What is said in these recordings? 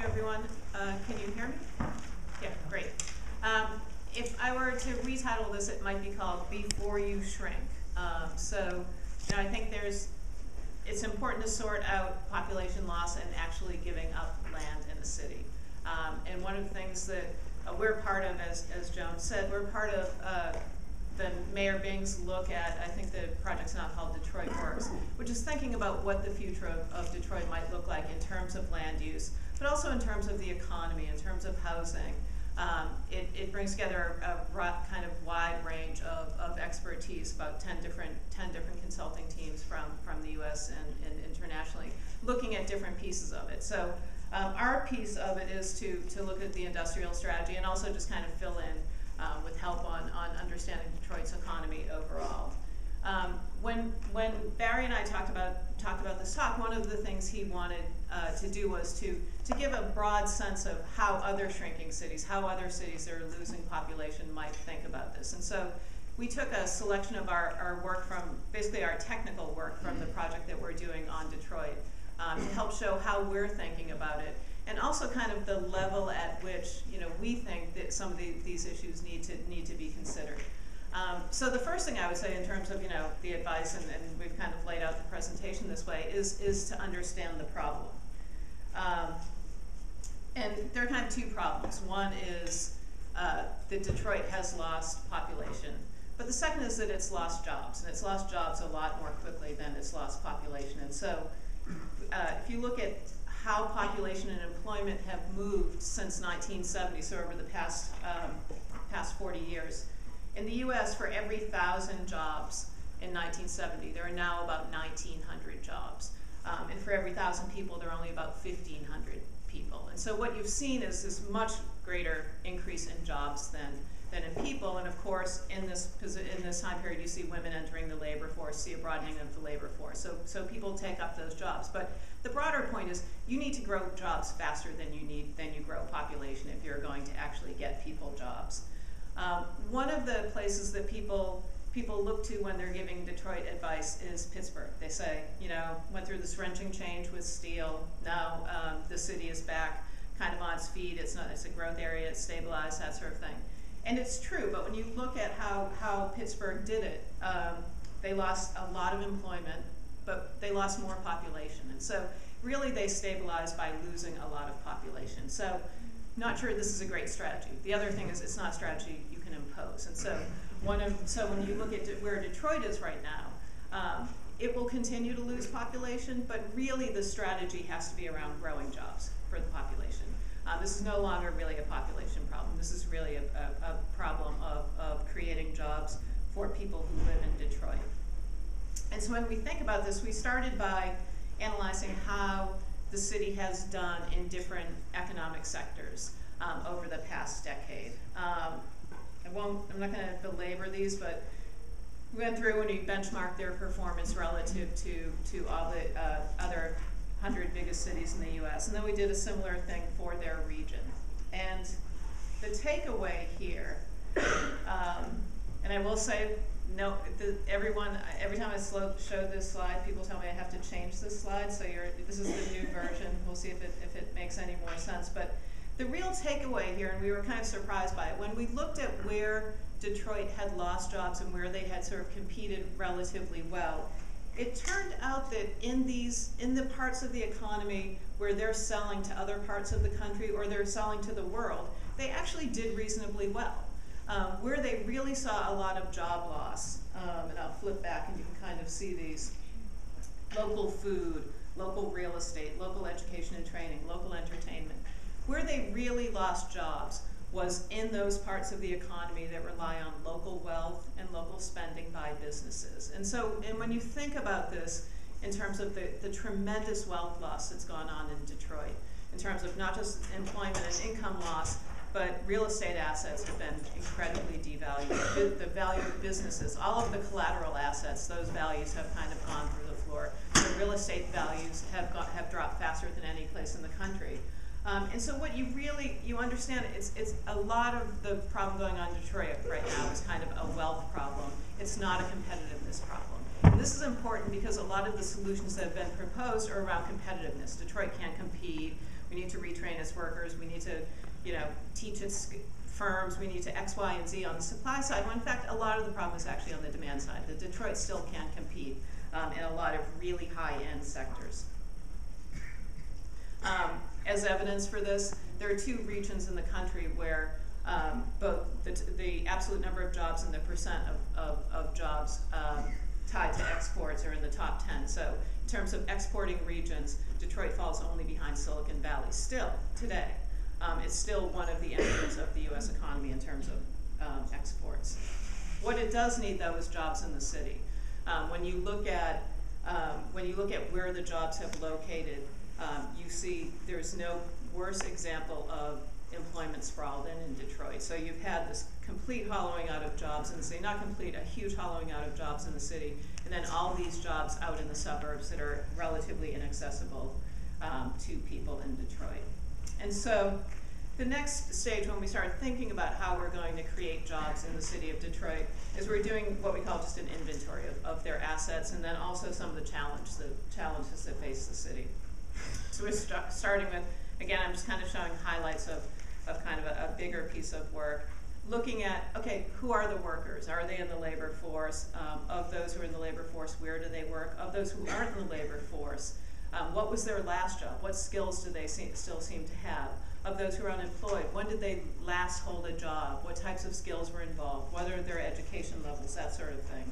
everyone. Can you hear me? Yeah, great. If I were to retitle this, it might be called Before You Shrink. I think it's important to sort out population loss and actually giving up land in the city. And one of the things that we're part of, as Joan said, we're part of the Mayor Bing's look at, I think the project's now called Detroit Works, which is thinking about what the future of Detroit might look like in terms of land use, but also in terms of the economy, in terms of housing. It brings together a kind of wide range of expertise, about 10 different consulting teams from the US and internationally, looking at different pieces of it. So our piece of it is to look at the industrial strategy and also just kind of fill in with help on understanding Detroit's economy overall. When Barry and I talked about this talk, one of the things he wanted to do was to give a broad sense of how other shrinking cities, how other cities that are losing population might think about this. And so we took a selection of our work from, basically our technical work from the project that we're doing on Detroit to help show how we're thinking about it, and also kind of the level at which we think that some of these issues need to be considered. So the first thing I would say in terms of the advice, and we've kind of laid out the presentation this way, is to understand the problem. And there are kind of two problems. One is that Detroit has lost population, but the second is that it's lost jobs, and it's lost jobs a lot more quickly than it's lost population. And so if you look at how population and employment have moved since 1970, so over the past 40 years, in the US, for every 1,000 jobs in 1970, there are now about 1,900 jobs. And for every 1,000 people, there are only about 1,500 people. And so what you've seen is this much greater increase in jobs than in people. And of course, in this time period, you see women entering the labor force, see a broadening of the labor force. So people take up those jobs. But the broader point is you need to grow jobs faster than you grow population if you're going to actually get people jobs. One of the places that people look to when they're giving Detroit advice is Pittsburgh. They say, went through this wrenching change with steel. Now the city is back kind of on its feet. It's a growth area. It's stabilized, that sort of thing. And it's true, but when you look at how Pittsburgh did it, they lost a lot of employment, but they lost more population. And so really they stabilized by losing a lot of population. So not sure this is a great strategy. The other thing is it's not a strategy you can impose. And so when you look at where Detroit is right now, it will continue to lose population, but really the strategy has to be around growing jobs for the population. This is no longer really a population problem. This is really a problem of creating jobs for people who live in Detroit. And so when we think about this, we started by analyzing how the city has done in different economic sectors over the past decade. I'm not going to belabor these, but we went through and we benchmarked their performance relative to all the other 100 biggest cities in the US, and then we did a similar thing for their region. And the takeaway here, and I will say, every time I show this slide, people tell me I have to change this slide, so this is the new version. We'll see if it makes any more sense. But the real takeaway here, and we were kind of surprised by it, when we looked at where Detroit had lost jobs and where they had sort of competed relatively well, it turned out that in the parts of the economy where they're selling to other parts of the country or they're selling to the world, they actually did reasonably well. Where they really saw a lot of job loss, and I'll flip back and you can kind of see these: local food, local real estate, local education and training, local entertainment. Where they really lost jobs was in those parts of the economy that rely on local wealth and local spending by businesses. And when you think about this in terms of the tremendous wealth loss that's gone on in Detroit, in terms of not just employment and income loss, but real estate assets have been incredibly devalued. The value of businesses, all of the collateral assets, those values have kind of gone through the floor. The real estate values have dropped faster than any place in the country. And so what you understand, it's a lot of the problem going on in Detroit right now is kind of a wealth problem. It's not a competitiveness problem. And this is important because a lot of the solutions that have been proposed are around competitiveness. Detroit can't compete. We need to retrain its workers. We need to, teach its firms. We need to X, Y, and Z on the supply side. When in fact, a lot of the problem is actually on the demand side. That Detroit still can't compete in a lot of really high-end sectors. As evidence for this, there are 2 regions in the country where both the absolute number of jobs and the percent of jobs tied to exports are in the top 10. So in terms of exporting regions, Detroit falls only behind Silicon Valley. Still, today, it's still one of the engines of the U.S. economy in terms of exports. What it does need, though, is jobs in the city. When you look at where the jobs have located, you see there's no worse example of employment sprawl than in Detroit. So you've had this complete hollowing out of jobs in the city, not complete, a huge hollowing out of jobs in the city, and then all these jobs out in the suburbs that are relatively inaccessible to people in Detroit. And so the next stage when we start thinking about how we're going to create jobs in the city of Detroit is we're doing what we call just an inventory of their assets, and then also some of the challenges that face the city. So we're starting with, again, I'm just kind of showing highlights of kind of a bigger piece of work, looking at, okay, who are the workers? Are they in the labor force? Of those who are in the labor force, where do they work? Of those who aren't in the labor force, what was their last job? What skills do they still seem to have? Of those who are unemployed, when did they last hold a job? What types of skills were involved? What are their education levels? That sort of thing.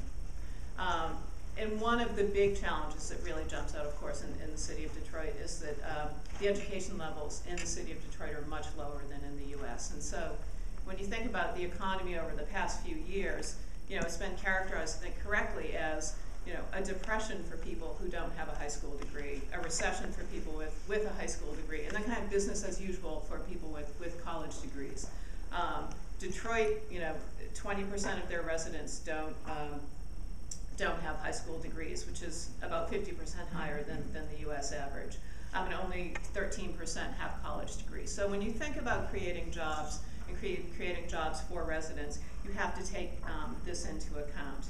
And one of the big challenges that really jumps out, of course, in the city of Detroit is that the education levels in the city of Detroit are much lower than in the U.S. And so when you think about the economy over the past few years, it's been characterized, I think, correctly as a depression for people who don't have a high school degree, a recession for people with a high school degree, and then kind of business as usual for people with college degrees. Detroit, 20% of their residents don't have high school degrees, which is about 50% higher than the U.S. average. And only 13% have college degrees. So when you think about creating jobs and creating jobs for residents, you have to take this into account.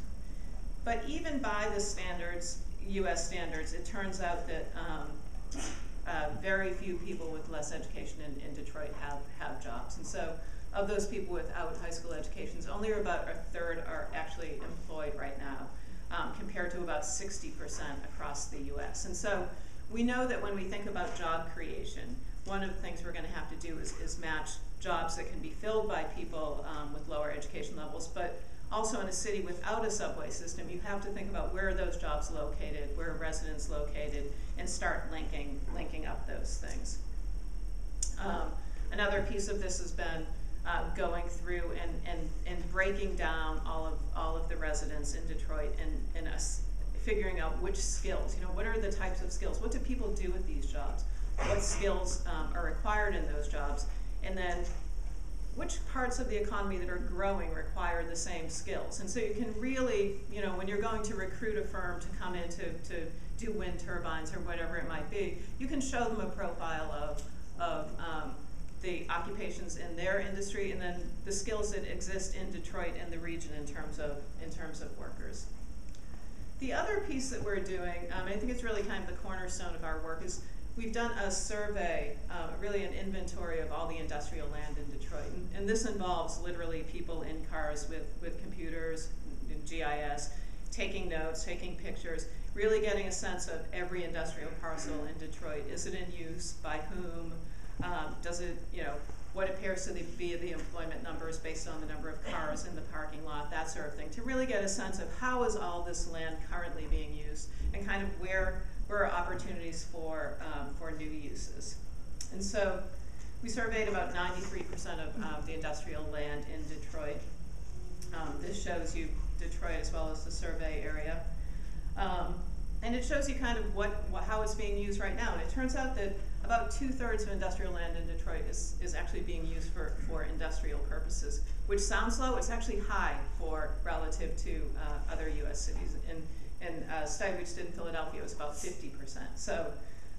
But even by the standards, U.S. standards, it turns out that very few people with less education in Detroit have jobs. And so of those people without high school educations, only about a third are actually employed right now, compared to about 60% across the U.S. And so we know that when we think about job creation, one of the things we're going to have to do is match jobs that can be filled by people with lower education levels, but also in a city without a subway system, you have to think about where are those jobs located, where are residents located, and start linking up those things. Another piece of this has been going through and breaking down all of the residents in Detroit and us figuring out which skills, what are the types of skills, what do people do with these jobs, what skills are required in those jobs, and then which parts of the economy that are growing require the same skills. And so you can really, when you're going to recruit a firm to come in to do wind turbines or whatever it might be, you can show them a profile of the occupations in their industry and then the skills that exist in Detroit and the region in terms of workers. The other piece that we're doing, I think it's really kind of the cornerstone of our work, is we've done a survey, really an inventory of all the industrial land in Detroit. And this involves literally people in cars with computers, GIS, taking notes, taking pictures, really getting a sense of every industrial parcel in Detroit. Is it in use? By whom? Does it, what appears to be the employment numbers based on the number of cars in the parking lot, that sort of thing, to really get a sense of how is all this land currently being used and kind of where are opportunities for new uses. And so we surveyed about 93% of the industrial land in Detroit. This shows you Detroit as well as the survey area. And it shows you kind of how it's being used right now. And it turns out that about 2/3 of industrial land in Detroit is actually being used for industrial purposes, which sounds low. It's actually high relative to other U.S. cities. And a study we did in Philadelphia was about 50%. So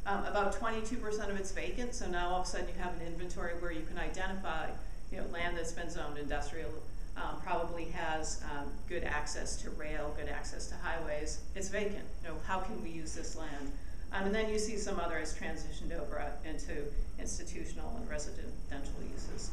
about 22% of it's vacant. So now all of a sudden you have an inventory where you can identify, land that's been zoned industrial, probably has good access to rail, good access to highways. It's vacant. How can we use this land And then you see some others transitioned over into institutional and residential uses.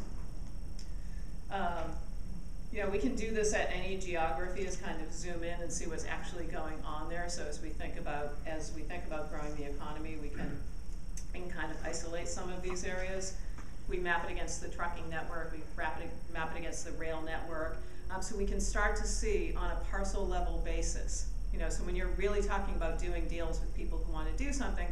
You know, we can do this at any geography, is kind of zoom in and see what's actually going on there. So as we think about growing the economy, we can kind of isolate some of these areas. We map it against the trucking network. We map it against the rail network. So we can start to see on a parcel level basis. You know, so when you're really talking about doing deals with people who want to do something,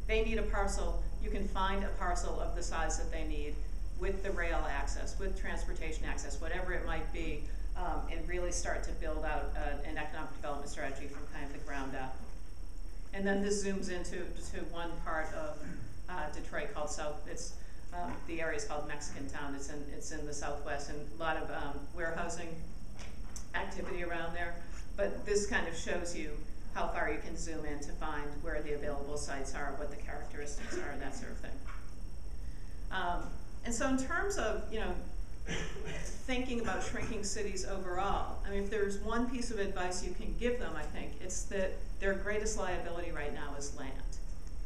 they need a parcel. You can find a parcel of the size that they need, with the rail access, with transportation access, whatever it might be, and really start to build out an economic development strategy from kind of the ground up. And then this zooms into one part of Detroit called the area is called Mexican Town. It's in the southwest, and a lot of warehousing activity around there. But this kind of shows you how far you can zoom in to find where the available sites are, what the characteristics are, that sort of thing. And so in terms of, you know, thinking about shrinking cities overall, I mean, if there's one piece of advice you can give them, I think, it's that their greatest liability right now is land.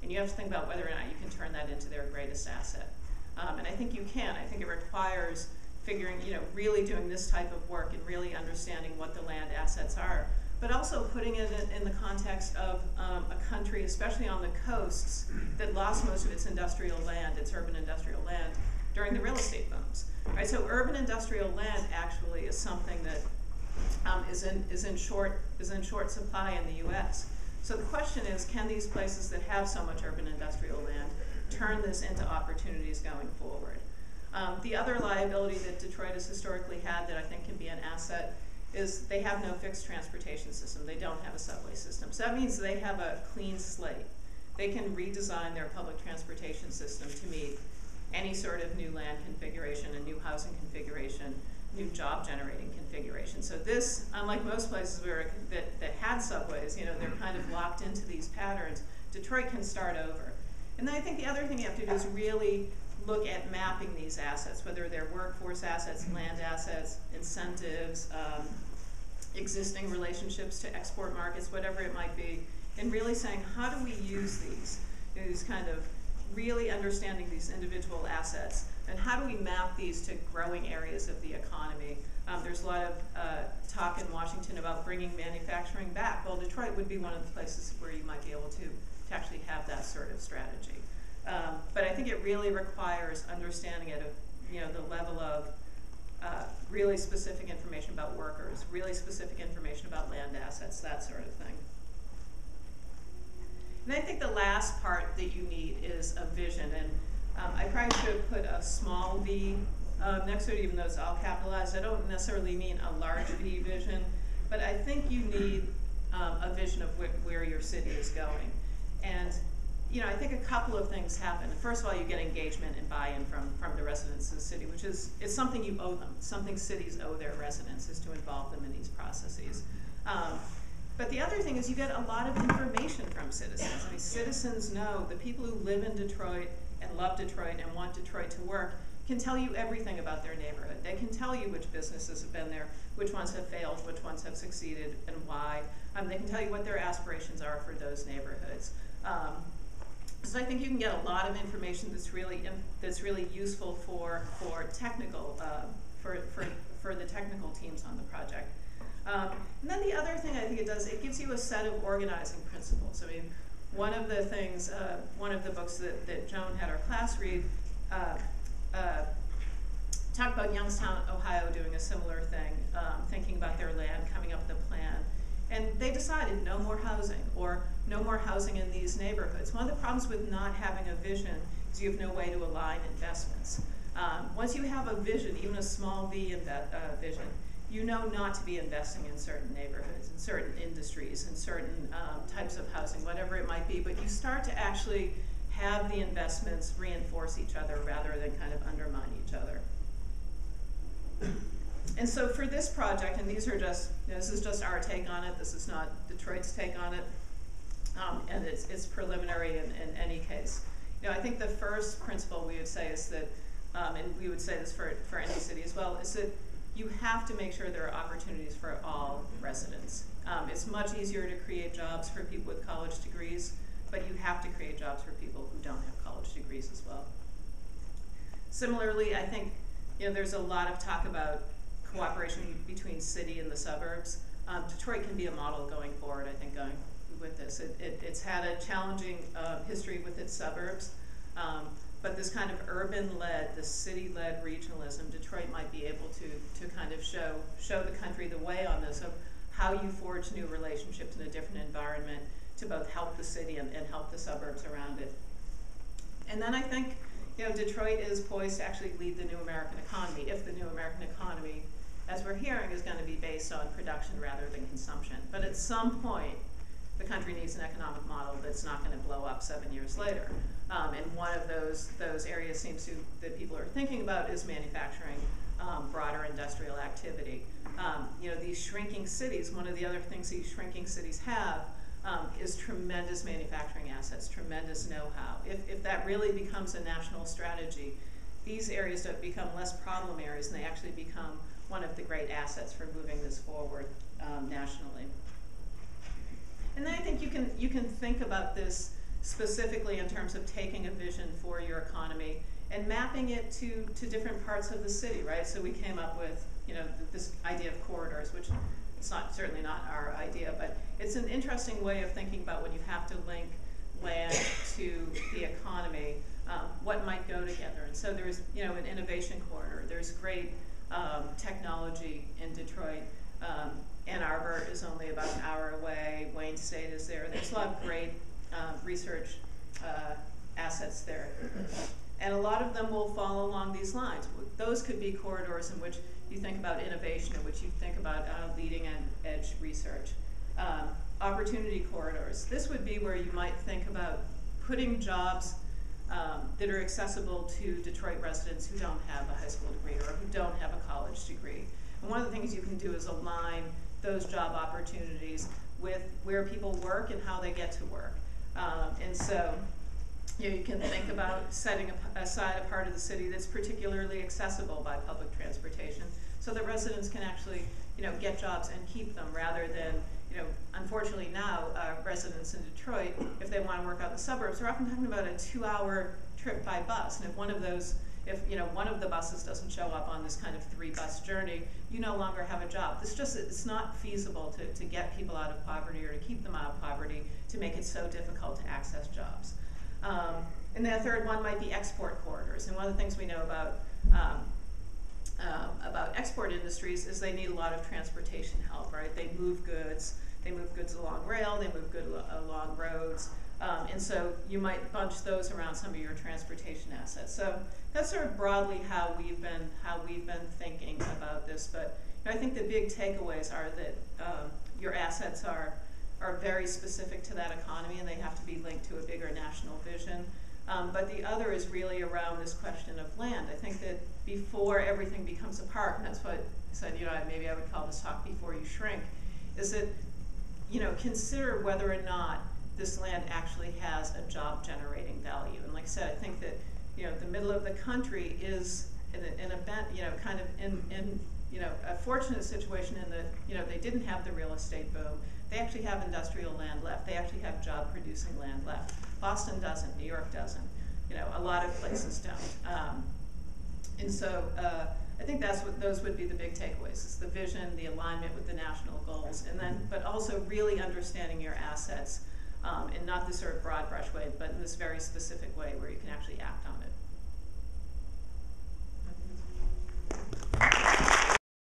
And you have to think about whether or not you can turn that into their greatest asset. And I think you can. I think it requires figuring, you know, really doing this type of work and really understanding what the land assets are, but also putting it in the context of a country, especially on the coasts, that lost most of its industrial land, its urban industrial land, during the real estate booms. Right? So urban industrial land actually is something that is in short supply in the U.S. So the question is, can these places that have so much urban industrial land turn this into opportunities going forward? The other liability that Detroit has historically had that I think can be an asset is they have no fixed transportation system. They don't have a subway system. So that means they have a clean slate. They can redesign their public transportation system to meet any sort of new land configuration, a new housing configuration, new job generating configuration. So this, unlike most places that had subways, you know, they're kind of locked into these patterns, Detroit can start over. And then I think the other thing you have to do is really look at mapping these assets, whether they're workforce assets, land assets, incentives, existing relationships to export markets, whatever it might be, and really saying, how do we use these? You know, these kind of really understanding these individual assets, and how do we map these to growing areas of the economy? There's a lot of talk in Washington about bringing manufacturing back. Well, Detroit would be one of the places where you might be able to actually have that sort of strategy. But I think it really requires understanding at the level of really specific information about workers, really specific information about land assets, that sort of thing. And I think the last part that you need is a vision. And I probably should have put a small v next to it, even though it's all capitalized. I don't necessarily mean a large V vision, but I think you need a vision of where your city is going. And you know, I think a couple of things happen. First of all, you get engagement and buy-in from the residents of the city, which is something you owe them. Something cities owe their residents, is to involve them in these processes. But the other thing is you get a lot of information from citizens. I mean, citizens know, the people who live in Detroit and love Detroit and want Detroit to work can tell you everything about their neighborhood. They can tell you which businesses have been there, which ones have failed, which ones have succeeded, and why. They can tell you what their aspirations are for those neighborhoods. So I think you can get a lot of information that's really useful for technical for the technical teams on the project. And then the other thing I think it does, it gives you a set of organizing principles. I mean, one of the things, one of the books that Joan had our class read talked about Youngstown, Ohio doing a similar thing, thinking about their land, coming up with a plan. And they decided no more housing, or no more housing in these neighborhoods. One of the problems with not having a vision is you have no way to align investments. Once you have a vision, even a small v vision, you know not to be investing in certain neighborhoods, in certain industries, in certain types of housing, whatever it might be, but you start to actually have the investments reinforce each other rather than kind of undermine each other. And so for this project, and these are just, this is just our take on it, this is not Detroit's take on it, and it's preliminary in any case. You know, I think the first principle we would say is that, and we would say this for any city as well, is that you have to make sure there are opportunities for all residents. It's much easier to create jobs for people with college degrees but you have to create jobs for people who don't have college degrees as well. Similarly, I think there's a lot of talk about cooperation between city and the suburbs. Detroit can be a model going forward, I think, going with this. It's had a challenging history with its suburbs, but this kind of urban-led, this city-led regionalism, Detroit might be able to kind of show the country the way on this, of how you forge new relationships in a different environment to both help the city and help the suburbs around it. And then I think Detroit is poised to actually lead the new American economy, if the new American economy, as we're hearing, is going to be based on production rather than consumption. But at some point, the country needs an economic model that's not going to blow up 7 years later. And one of those areas that people are thinking about is manufacturing, broader industrial activity. These shrinking cities, one of the other things these shrinking cities have is tremendous manufacturing assets, tremendous know-how. If that really becomes a national strategy, these areas don't become less problem areas, and they actually become one of the great assets for moving this forward nationally. And then I think you can think about this specifically in terms of taking a vision for your economy and mapping it to different parts of the city, right? So we came up with this idea of corridors, which it's certainly not our idea, but it's an interesting way of thinking about when you have to link land to the economy, what might go together. And so there's an innovation corridor. There's great technology in Detroit. Ann Arbor is only about an hour away. Wayne State is there. There's a lot of great research assets there. And a lot of them will fall along these lines. Those could be corridors in which you think about innovation, in which you think about leading edge research. Opportunity corridors. This would be where you might think about putting jobs that are accessible to Detroit residents who don't have a high school degree or who don't have a college degree. And one of the things you can do is align those job opportunities with where people work and how they get to work. And so you can think about setting aside a part of the city that's particularly accessible by public transportation so that residents can actually get jobs and keep them, rather than, unfortunately now, residents in Detroit, if they want to work out in the suburbs, they're often talking about a 2-hour trip by bus. And if one of the buses doesn't show up on this kind of 3-bus journey, you no longer have a job. It's not feasible to get people out of poverty or to keep them out of poverty, to make it so difficult to access jobs. And the third one might be export corridors. And one of the things we know about export industries is they need a lot of transportation help, right? They move goods along rail, they move goods along roads, and so you might bunch those around some of your transportation assets. So that's sort of broadly how we've been thinking about this. But I think the big takeaways are that your assets are very specific to that economy, and they have to be linked to a bigger national vision. But the other is really around this question of land. I think that before everything becomes a park, and that's what I said, maybe I would call this talk Before You Shrink, is that, consider whether or not this land actually has a job generating value. And like I said, I think that, the middle of the country is in a fortunate situation in that, they didn't have the real estate boom. They actually have industrial land left. They actually have job producing land left. Boston doesn't, New York doesn't, a lot of places don't. And so I think those would be the big takeaways. It's the vision, the alignment with the national goals, but also really understanding your assets in not this sort of broad brush way, but in this very specific way where you can actually act on it.